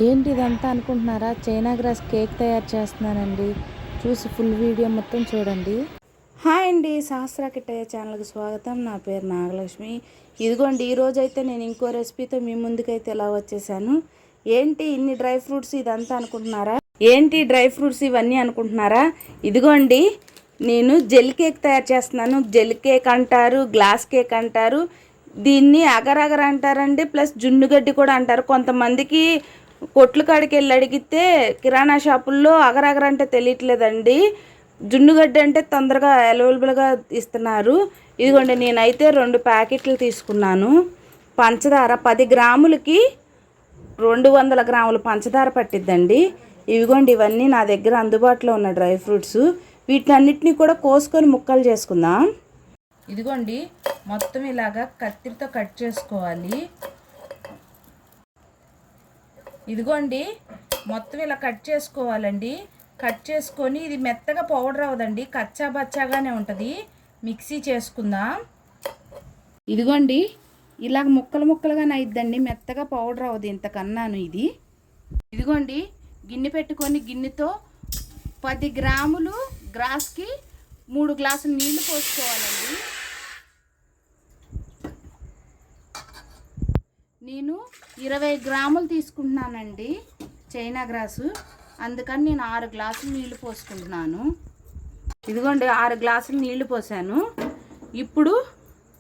ఏంటి ఇదంతా అనుకుంటున్నారా? చైనా గ్రాస్ కేక్ తయారు చేస్తున్నానండి. చూసి ఫుల్ వీడియో మొత్తం చూడండి. హాయ్ అండి, సహస్ర కిట్టయ్య ఛానల్కి స్వాగతం. నా పేరు నాగలక్ష్మి. ఇదిగోండి, ఈరోజు అయితే నేను ఇంకో రెసిపీతో మీ ముందుకైతే ఎలా వచ్చేసాను. ఏంటి ఇన్ని డ్రై ఫ్రూట్స్ ఇదంతా అనుకుంటున్నారా? ఏంటి డ్రై ఫ్రూట్స్ ఇవన్నీ అనుకుంటున్నారా? ఇదిగోండి, నేను జెల్ కేక్ తయారు చేస్తున్నాను. జెల్ కేక్ అంటారు, గ్లాస్ కేక్ అంటారు, దీన్ని అగర్ అగర్ అంటారండి, ప్లస్ జున్నుగడ్డి కూడా అంటారు. కొంతమందికి కొట్లు కాడికి వెళ్ళి అడిగితే కిరాణా షాపుల్లో అగర్ అగర్ అంటే తెలియట్లేదండి, జున్నుగడ్డ అంటే తొందరగా అవైలబుల్గా ఇస్తున్నారు. ఇదిగోండి, నేనైతే 2 ప్యాకెట్లు తీసుకున్నాను. పంచదార 10 గ్రాములకి 200 గ్రాములు పంచదార పట్టిద్దండి. ఇవిగోండి, ఇవన్నీ నా దగ్గర అందుబాటులో ఉన్న డ్రై ఫ్రూట్స్. వీటన్నిటిని కూడా కోసుకొని ముక్కలు చేసుకుందాం. ఇదిగోండి, మొత్తం ఇలాగా కత్తిరితో కట్ చేసుకోవాలి. ఇదిగోండి, మొత్తం ఇలా కట్ చేసుకోవాలండి. కట్ చేసుకొని ఇది మెత్తగా పౌడర్ అవ్వదండి, కచ్చా బచ్చాగానే ఉంటుంది. మిక్సీ చేసుకుందాం. ఇదిగోండి, ఇలాగ ముక్కలు ముక్కలుగానే అయిద్దండి, మెత్తగా పౌడర్ అవ్వదు ఇంతకన్నాను ఇది. ఇదిగోండి, గిన్నె పెట్టుకొని గిన్నెతో 10 గ్రాములు గ్రాస్కి 3 గ్లాసులు నీళ్లు పోసుకోవాలండి. నేను 20 గ్రాములు తీసుకుంటున్నానండి చైనా గ్రాసు, అందుకని నేను 6 గ్లాసులు నీళ్లు పోసుకుంటున్నాను. ఇదిగోండి, 6 గ్లాసులు నీళ్లు పోసాను. ఇప్పుడు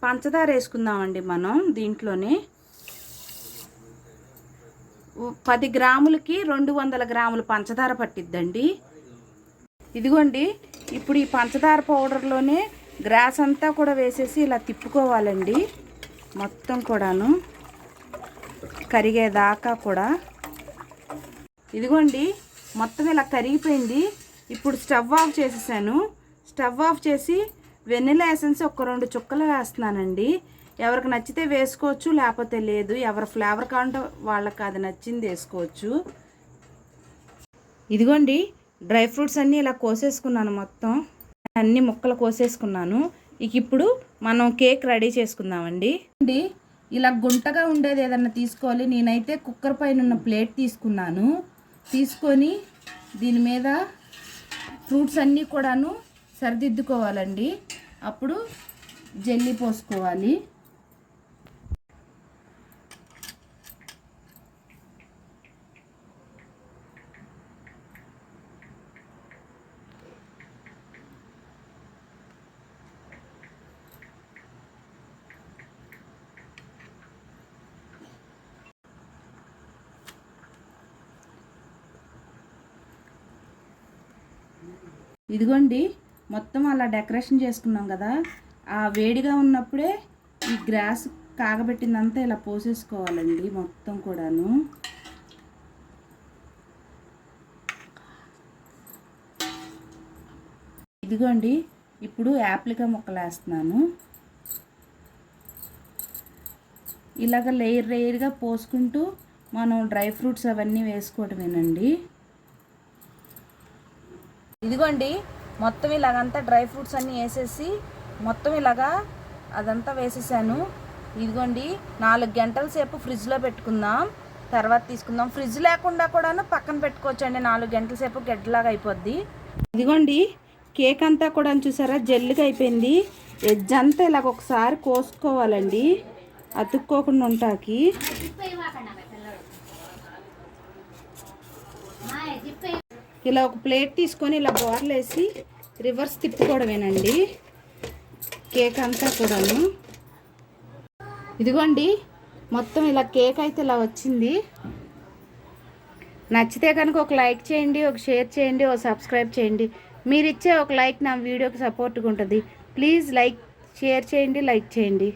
పంచదార వేసుకుందామండి మనం దీంట్లోనే. 10 గ్రాములకి 200 గ్రాములు పంచదార పట్టిద్దండి. ఇదిగోండి, ఇప్పుడు ఈ పంచదార పౌడర్లోనే గ్రాస్ అంతా కూడా వేసేసి ఇలా తిప్పుకోవాలండి, మొత్తం కూడాను కరిగేదాకా కూడా. ఇదిగోండి, మొత్తం ఇలా కరిగిపోయింది. ఇప్పుడు స్టవ్ ఆఫ్ చేసేసాను. స్టవ్ ఆఫ్ చేసి వెనిలా ఎసెన్స్ ఒక 2 చుక్కలు వేస్తున్నానండి. ఎవరికి నచ్చితే వేసుకోవచ్చు, లేకపోతే లేదు. ఎవరి ఫ్లేవర్ కావాలంటే వాళ్ళకి అది నచ్చింది వేసుకోవచ్చు. ఇదిగోండి, డ్రై ఫ్రూట్స్ అన్నీ ఇలా కోసేసుకున్నాను, మొత్తం అన్ని ముక్కలు కోసేసుకున్నాను. ఇప్పుడు మనం కేక్ రెడీ చేసుకుందామండి. ఇలా గుంటగా ఉండేది ఏదన్నా తీసుకోవాలి. నేనైతే కుక్కర్ పైన ఉన్న ప్లేట్ తీసుకున్నాను. తీసుకొని దీని మీద ఫ్రూట్స్ అన్నీ కూడాను సరిదిద్దుకోవాలండి. అప్పుడు జెల్లీ పోసుకోవాలి. ఇదిగోండి, మొత్తం అలా డెకరేషన్ చేసుకున్నాం కదా, ఆ వేడిగా ఉన్నప్పుడే ఈ గ్రాస్ కాగబెట్టిందంతా ఇలా పోసేసుకోవాలండి మొత్తం కూడాను. ఇదిగోండి, ఇప్పుడు యాప్లికా ముక్కలు వేస్తున్నాను. ఇలాగ లేయర్ లేయర్గా పోసుకుంటూ మనం డ్రై ఫ్రూట్స్ అవన్నీ వేసుకోవటమేనండి. ఇదిగోండి, మొత్తం ఇలాగంతా డ్రై ఫ్రూట్స్ అన్నీ వేసేసి మొత్తం ఇలాగా అదంతా వేసేసాను. ఇదిగోండి, 4 గంటల సేపు ఫ్రిడ్జ్లో పెట్టుకుందాం, తర్వాత తీసుకుందాం. ఫ్రిడ్జ్ లేకుండా కూడాను పక్కన పెట్టుకోవచ్చండి, 4 గంటల సేపు గడ్డలాగా అయిపోద్ది. ఇదిగోండి, కేక్ అంతా కూడా చూసారా జెల్లుగా అయిపోయింది. ఎడ్జ్ అంతా ఇలాగ ఒకసారి కోసుకోవాలండి, అతుక్కోకుండా ఉంటాకి. ఇలా ఒక ప్లేట్ తీసుకొని ఇలా బోర్లు వేసి రివర్స్ తిప్పుకోవడమేనండి కేక్ అంతా కూడాను. ఇదిగోండి, మొత్తం ఇలా కేక్ అయితే ఇలా వచ్చింది. నచ్చితే కనుక ఒక లైక్ చేయండి, ఒక షేర్ చేయండి, ఒక సబ్స్క్రైబ్ చేయండి. మీరు ఇచ్చే ఒక లైక్ నా వీడియోకి సపోర్ట్గా ఉంటుంది. ప్లీజ్ లైక్, షేర్ చేయండి, లైక్ చేయండి.